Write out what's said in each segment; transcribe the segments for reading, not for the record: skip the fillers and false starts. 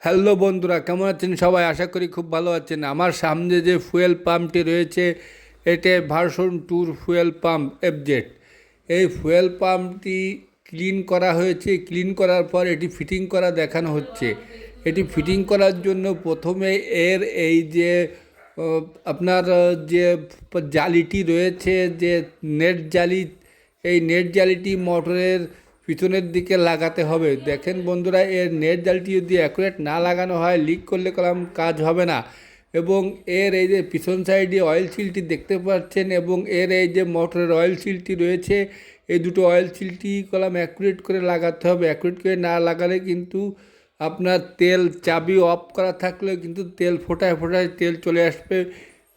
Hello বন্ধুরা, কেমন আছেন সবাই? আশা করি খুব ভালো আছেন। আমার সামনে যে ফুয়েল পাম্পটি রয়েছে, এটা ভার্সন 2 ফুয়েল পাম্প এফজেড। এই ফুয়েল পাম্পটি ক্লিন করা হয়েছে। ক্লিন করার পর এটি ফিটিং করা দেখানো হচ্ছে। এটি ফিটিং করার জন্য প্রথমে এর এই যে আপনার যে জালিটি রয়েছে, যে নেট জালি, এই নেট জালিটি মোটরের পিছনের দিকে লাগাতে হবে। দেখেন বন্ধুরা, এর নেট জালটি যদি অ্যাকুরেট না লাগানো হয়, লিক করলে কলম কাজ হবে না। এবং এর এই যে পিছন সাইডে অয়েল সিলটি দেখতে পাচ্ছেন, এবং এর এই যে মোটরের অয়েল সিলটি রয়েছে, এই দুটো অয়েল সিলটি কলম অ্যাকুরেট করে লাগাতে হবে। অ্যাকুরেট করে না লাগালে কিন্তু আপনার তেল, চাবি অফ করা থাকলেও কিন্তু তেল ফোটায় ফোটায় তেল চলে আসবে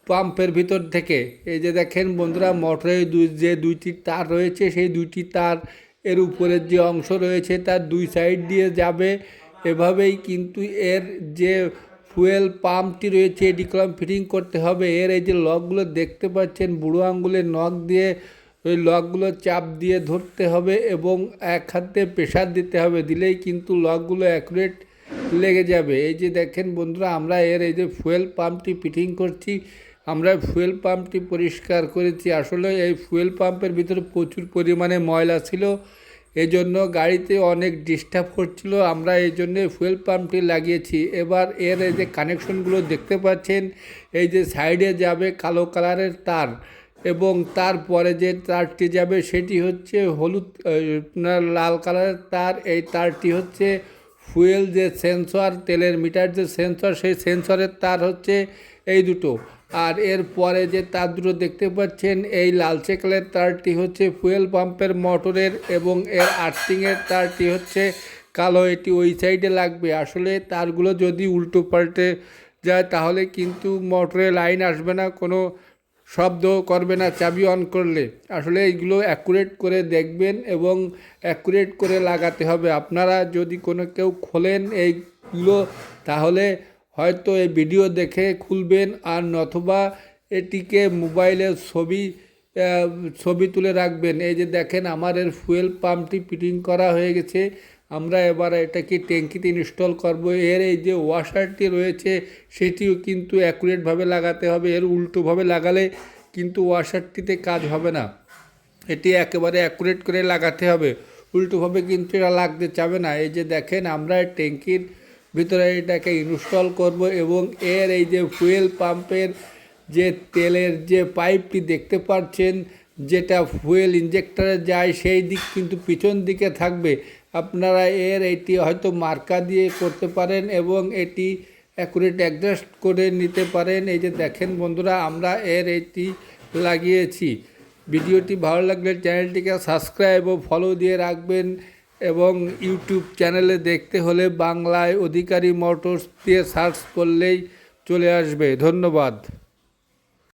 পাম্পের ভিতর থেকে। এই যে দেখেন বন্ধুরা, মোটরের যে দুইটি তার রয়েছে, সেই দুইটি তার এর উপরের যে অংশ রয়েছে তার দুই সাইড দিয়ে যাবে। এভাবেই কিন্তু এর যে ফুয়েল পাম্পটি রয়েছে, এটি কলম ফিটিং করতে হবে। এর এই যে লকগুলো দেখতে পাচ্ছেন, বুড়ো আঙ্গুলের নখ দিয়ে ওই লকগুলো চাপ দিয়ে ধরতে হবে এবং এক হাতে প্রেশার দিতে হবে। দিলেই কিন্তু লকগুলো অ্যাকুরেট লেগে যাবে। এই যে দেখেন বন্ধুরা, আমরা এর এই যে ফুয়েল পাম্পটি ফিটিং করছি, আমরা ফুয়েল পাম্পটি পরিষ্কার করেছি। আসলে এই ফুয়েল পাম্পের ভিতরে প্রচুর পরিমাণে ময়লা ছিল, এই জন্য গাড়িতে অনেক ডিস্টার্ব করছিল। আমরা এই জন্যে ফুয়েল পাম্পটি লাগিয়েছি। এবার এর এই যে কানেকশনগুলো দেখতে পাচ্ছেন, এই যে সাইডে যাবে কালো কালারের তার, এবং তারপরে যে তারটি যাবে সেটি হচ্ছে হলুদ লাল কালারের তার। এই তারটি হচ্ছে ফুয়েল যে সেন্সর, তেলের মিটার যে সেন্সর, সেই সেন্সরের তার হচ্ছে এই দুটো। আর এর পরে যে তার দুটো দেখতে পাচ্ছেন, এই লালচে কালারের তারটি হচ্ছে ফুয়েল পাম্পের মোটরের, এবং এর আর্থিংয়ের তারটি হচ্ছে কালো, এটি ওই সাইডে লাগবে। আসলে তারগুলো যদি উল্টো পাল্টে যায় তাহলে কিন্তু মোটরে লাইন আসবে না, কোনো শব্দ করবে না চাবি অন করলে। আসলে এইগুলো অ্যাকুরেট করে দেখবেন এবং অ্যাকুরেট করে লাগাতে হবে। আপনারা যদি কোনো কেউ খোলেন এইগুলো, তাহলে হয়তো এই ভিডিও দেখে খুলবেন, আর নতুবা এটিকে মোবাইলের ছবি তুলে রাখবেন। এই যে দেখেন, আমার এর ফুয়েল পাম্পটি ফিটিং করা হয়ে গেছে। আমরা এবার এটাকে ট্যাঙ্কিতে ইনস্টল করব। এর এই যে ওয়াশারটি রয়েছে, সেটিও কিন্তু অ্যাকুরেটভাবে লাগাতে হবে। এর উল্টোভাবে লাগালে কিন্তু ওয়াশারটিতে কাজ হবে না। এটি একেবারে অ্যাকুরেট করে লাগাতে হবে, উল্টোভাবে কিন্তু এটা লাগতে চাবে না। এই যে দেখেন, আমরা ট্যাঙ্কির ভিতরে এটাকে ইনস্টল করব, এবং এর এই যে ফুয়েল পাম্পের যে তেলের যে পাইপটি দেখতে পাচ্ছেন, যেটা ফুয়েল ইঞ্জেক্টরে যায়, সেই দিক কিন্তু পিছন দিকে থাকবে। আপনারা এর এটি হয়তো মার্কা দিয়ে করতে পারেন এবং এটি অ্যাকুরেট অ্যাডজাস্ট করে নিতে পারেন। এই যে দেখেন বন্ধুরা, আমরা এর এটি লাগিয়েছি। ভিডিওটি ভালো লাগলে চ্যানেলটিকে সাবস্ক্রাইব ও ফলো দিয়ে রাখবেন, এবং ইউটিউব চ্যানেলে দেখতে হলে বাংলায় অধিকারী মোটরস দিয়ে সার্চ করলেই চলে আসবে। ধন্যবাদ।